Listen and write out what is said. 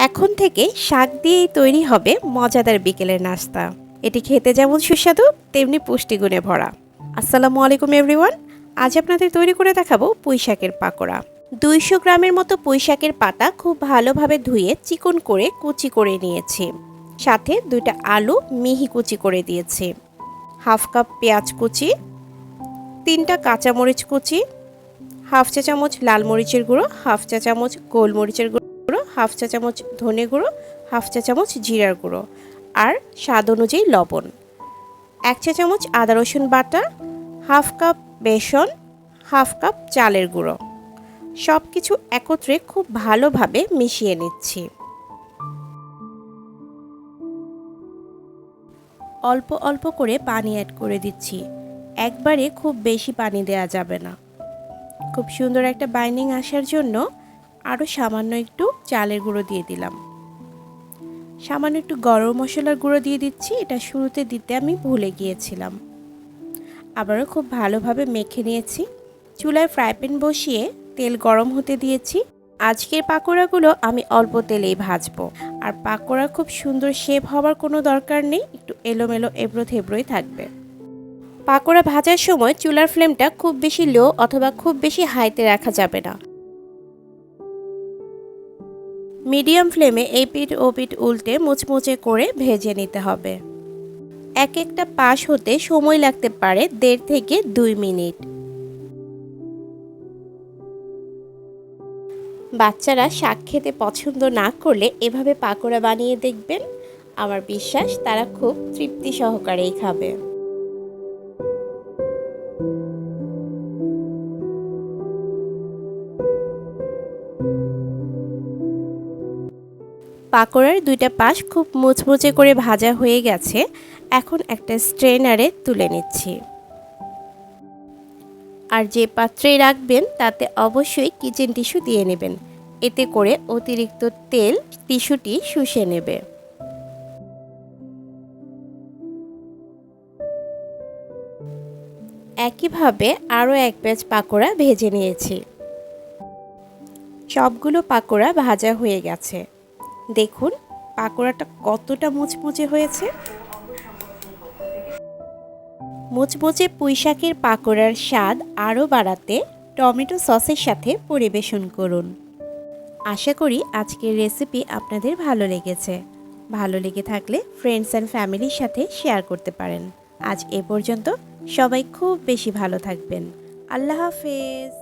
এখন থেকে শাক দিয়েই তৈরি হবে মজাদার বিকেলের নাস্তা। এটি খেতে যেমন সুস্বাদু তেমনি পুষ্টিগুণে ভরা। আসসালামু আলাইকুম এভরিওয়ান। আজ আপনাদের তৈরি করে দেখাবো পুঁইশাকের পাকোড়া। 200 গ্রামের মতো পুঁইশাকের পাতা খুব ভালোভাবে ধুয়ে চিকন করে কুচি করে নিয়েছি। সাথে 2টা আলু মিহি কুচি করে দিয়েছি, হাফ কাপ পেঁয়াজ কুচি, 3টা কাঁচামরিচ কুচি, হাফ চা চামচ লাল মরিচের গুঁড়ো, হাফ চা চামচ গোলমরিচের গুঁড়ো, হাফ চা চামচ ধনে গুঁড়ো, হাফ চা চামচ জিরার গুঁড়ো আর স্বাদ অনুযায়ী লবণ, 1 চা চামচ আদা রসুন বাটা, হাফ কাপ বেসন, হাফ কাপ চালের গুঁড়ো। সব কিছু একত্রে খুব ভালোভাবে মিশিয়ে নিচ্ছি। অল্প অল্প করে পানি অ্যাড করে দিচ্ছি, একবারে খুব বেশি পানি দেওয়া যাবে না। খুব সুন্দর একটা বাইন্ডিং আসার জন্য আরও সামান্য একটু চালের গুঁড়ো দিয়ে দিলাম। সামান্য একটু গরম মশলার গুঁড়ো দিয়ে দিচ্ছি, এটা শুরুতে দিতে আমি ভুলে গিয়েছিলাম। আবারও খুব ভালোভাবে মেখে নিয়েছি। চুলায় ফ্রাই প্যান বসিয়ে তেল গরম হতে দিয়েছি। আজকের পাকোড়াগুলো আমি অল্প তেলেই ভাজবো। আর পাকোড়া খুব সুন্দর শেপ হওয়ার কোনো দরকার নেই, একটু এলোমেলো এবড়ো থেবড়োই থাকবে। পাকোড়া ভাজার সময় চুলার ফ্লেমটা খুব বেশি লো অথবা খুব বেশি হাইতে রাখা যাবে না। মিডিয়াম ফ্লেমে এই পিঠ ও পিঠ উল্টে মুচমুচে করে ভেজে নিতে হবে। এক একটা পাশ হতে সময় লাগতে পারে 1.5 থেকে 2 মিনিট। বাচ্চারা শাক খেতে পছন্দ না করলে এভাবে পাকোড়া বানিয়ে দেখবেন, আমার বিশ্বাস তারা খুব তৃপ্তি সহকারেই খাবে। পাকোড়ার 2টা পাশ খুব মুচমুচে করে ভাজা হয়ে গেছে। এখন একটা স্ট্রেনারে তুলে নিচ্ছি। আর যে পাত্রে রাখবেন তাতে অবশ্যই কিচেন টিস্যু দিয়ে নেবেন, এতে করে অতিরিক্ত তেল টিস্যুটি শুষে নেবে। একইভাবে আরও এক ব্যাচ পাকোড়া ভেজে নিয়েছি। সবগুলো পাকোড়া ভাজা হয়ে গেছে। দেখুন পাকোড়াটা কতটা মুচমুচে হয়েছে। মুচমুচে পুঁইশাকের পাকোড়ার স্বাদ আরও বাড়াতে টমেটো সসের সাথে পরিবেশন করুন। আশা করি আজকের রেসিপি আপনাদের ভালো লেগেছে। ভালো লেগে থাকলে ফ্রেন্ডস অ্যান্ড ফ্যামিলির সাথে শেয়ার করতে পারেন। আজ এ পর্যন্ত, সবাই খুব বেশি ভালো থাকবেন। আল্লাহ হাফেজ।